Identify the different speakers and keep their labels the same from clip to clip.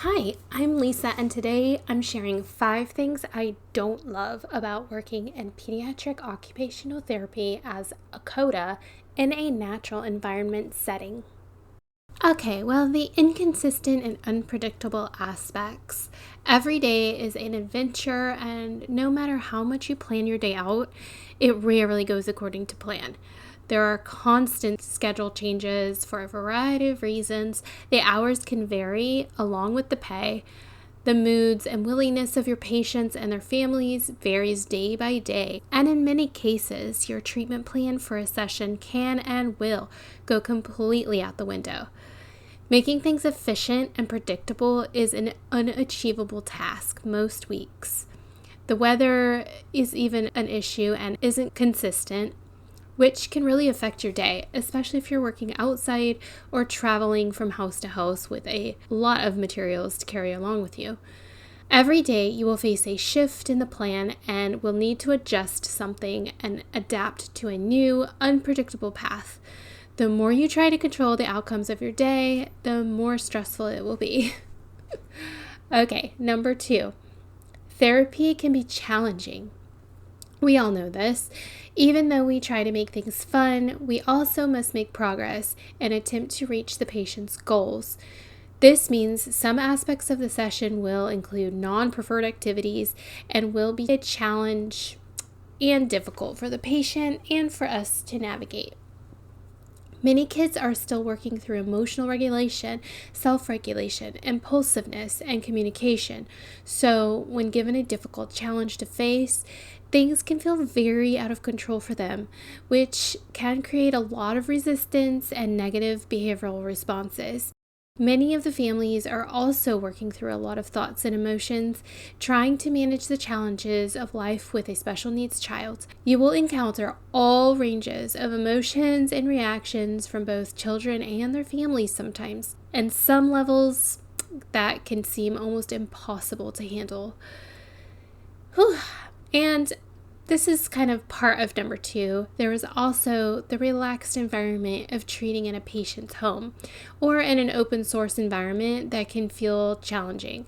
Speaker 1: Hi, I'm Lisa, and today I'm sharing 5 things I don't love about working in pediatric occupational therapy as a COTA in a natural environment setting. Okay, well, the inconsistent and unpredictable aspects. Every day is an adventure, and no matter how much you plan your day out, it rarely goes according to plan. There are constant schedule changes for a variety of reasons. The hours can vary along with the pay. The moods and willingness of your patients and their families varies day by day, and in many cases, your treatment plan for a session can and will go completely out the window. Making things efficient and predictable is an unachievable task most weeks. The weather is even an issue and isn't consistent, which can really affect your day, especially if you're working outside or traveling from house to house with a lot of materials to carry along with you. Every day you will face a shift in the plan and will need to adjust something and adapt to a new, unpredictable path. The more you try to control the outcomes of your day, the more stressful it will be. Okay, number 2. Therapy can be challenging. We all know this. Even though we try to make things fun, we also must make progress and attempt to reach the patient's goals. This means some aspects of the session will include non-preferred activities and will be a challenge and difficult for the patient and for us to navigate. Many kids are still working through emotional regulation, self-regulation, impulsiveness, and communication. So, when given a difficult challenge to face, things can feel very out of control for them, which can create a lot of resistance and negative behavioral responses. Many of the families are also working through a lot of thoughts and emotions, trying to manage the challenges of life with a special needs child. You will encounter all ranges of emotions and reactions from both children and their families sometimes, and some levels that can seem almost impossible to handle. Whew. And this is kind of part of number 2. There is also the relaxed environment of treating in a patient's home or in an open source environment that can feel challenging.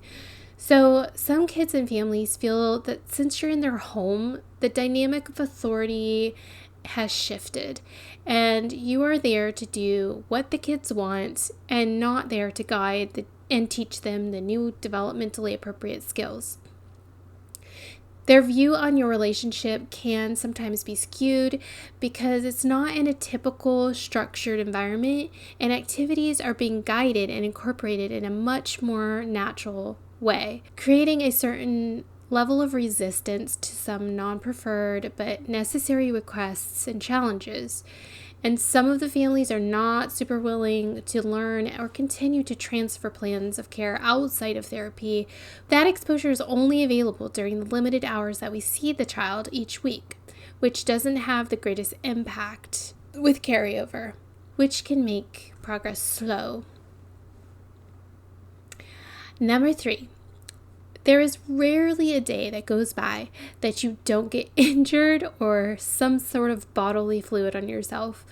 Speaker 1: So some kids and families feel that since you're in their home, the dynamic of authority has shifted and you are there to do what the kids want and not there to guide and teach them the new developmentally appropriate skills. Their view on your relationship can sometimes be skewed because it's not in a typical structured environment and activities are being guided and incorporated in a much more natural way, creating a certain level of resistance to some non-preferred but necessary requests and challenges. And some of the families are not super willing to learn or continue to transfer plans of care outside of therapy. That exposure is only available during the limited hours that we see the child each week, which doesn't have the greatest impact with carryover, which can make progress slow. Number 3. There is rarely a day that goes by that you don't get injured or some sort of bodily fluid on yourself.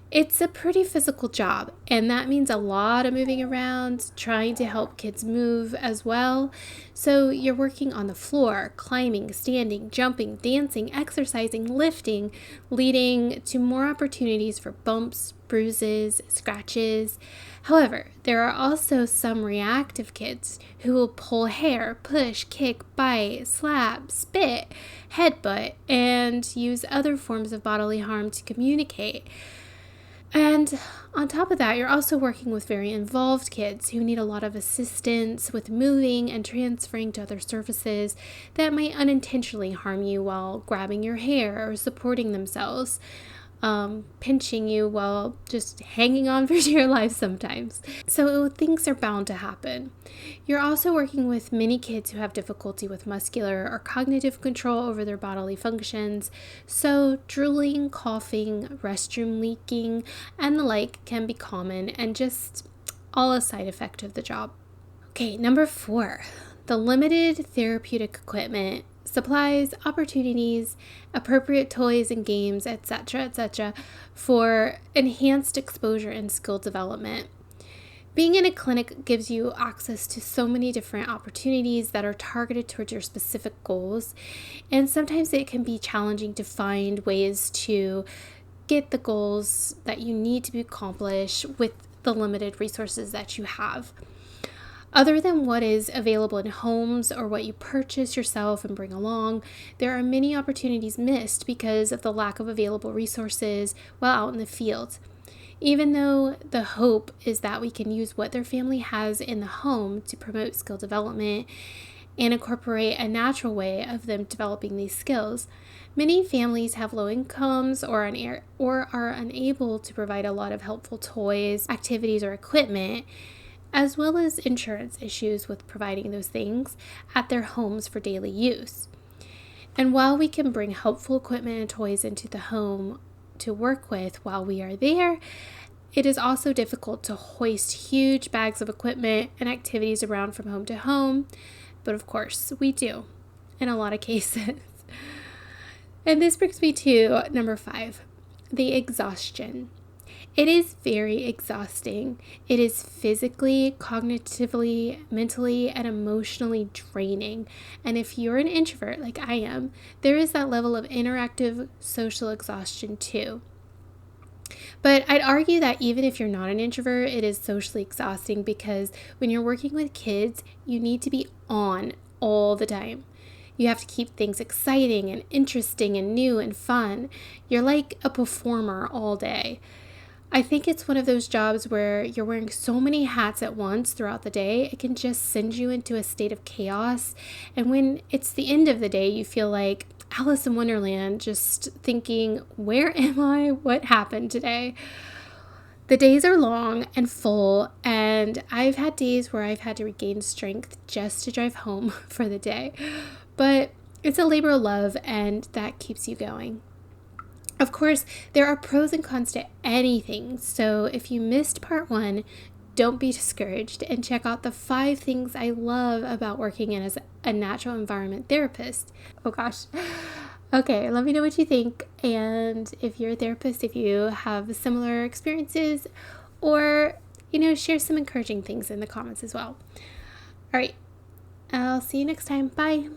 Speaker 1: It's a pretty physical job, and that means a lot of moving around, trying to help kids move as well. So you're working on the floor, climbing, standing, jumping, dancing, exercising, lifting, leading to more opportunities for bumps, bruises, scratches. However, there are also some reactive kids who will pull hair, push, kick, bite, slap, spit, headbutt, and use other forms of bodily harm to communicate. And on top of that, you're also working with very involved kids who need a lot of assistance with moving and transferring to other surfaces that might unintentionally harm you while grabbing your hair or supporting themselves, pinching you while just hanging on for dear life sometimes. So things are bound to happen. You're also working with many kids who have difficulty with muscular or cognitive control over their bodily functions. So drooling, coughing, restroom leaking, and the like can be common and just all a side effect of the job. Okay, number 4, the limited therapeutic equipment, supplies, opportunities, appropriate toys and games, etc., for enhanced exposure and skill development. Being in a clinic gives you access to so many different opportunities that are targeted towards your specific goals, and sometimes it can be challenging to find ways to get the goals that you need to accomplish with the limited resources that you have. Other than what is available in homes or what you purchase yourself and bring along, there are many opportunities missed because of the lack of available resources while out in the field. Even though the hope is that we can use what their family has in the home to promote skill development and incorporate a natural way of them developing these skills, many families have low incomes or are unable to provide a lot of helpful toys, activities, or equipment, as well as insurance issues with providing those things at their homes for daily use. And while we can bring helpful equipment and toys into the home to work with while we are there, it is also difficult to hoist huge bags of equipment and activities around from home to home, but of course we do in a lot of cases. And this brings me to number 5, the exhaustion. It is very exhausting. It is physically, cognitively, mentally, and emotionally draining. And if you're an introvert like I am, there is that level of interactive social exhaustion too. But I'd argue that even if you're not an introvert, it is socially exhausting because when you're working with kids, you need to be on all the time. You have to keep things exciting and interesting and new and fun. You're like a performer all day. I think it's one of those jobs where you're wearing so many hats at once throughout the day, it can just send you into a state of chaos. And when it's the end of the day, you feel like Alice in Wonderland, just thinking, where am I? What happened today? The days are long and full, and I've had days where I've had to regain strength just to drive home for the day. But it's a labor of love, and that keeps you going. Of course, there are pros and cons to anything, so if you missed part 1, don't be discouraged and check out the 5 things I love about working in as a natural environment therapist. Oh gosh. Okay, let me know what you think, and if you're a therapist, if you have similar experiences, or, share some encouraging things in the comments as well. All right, I'll see you next time. Bye.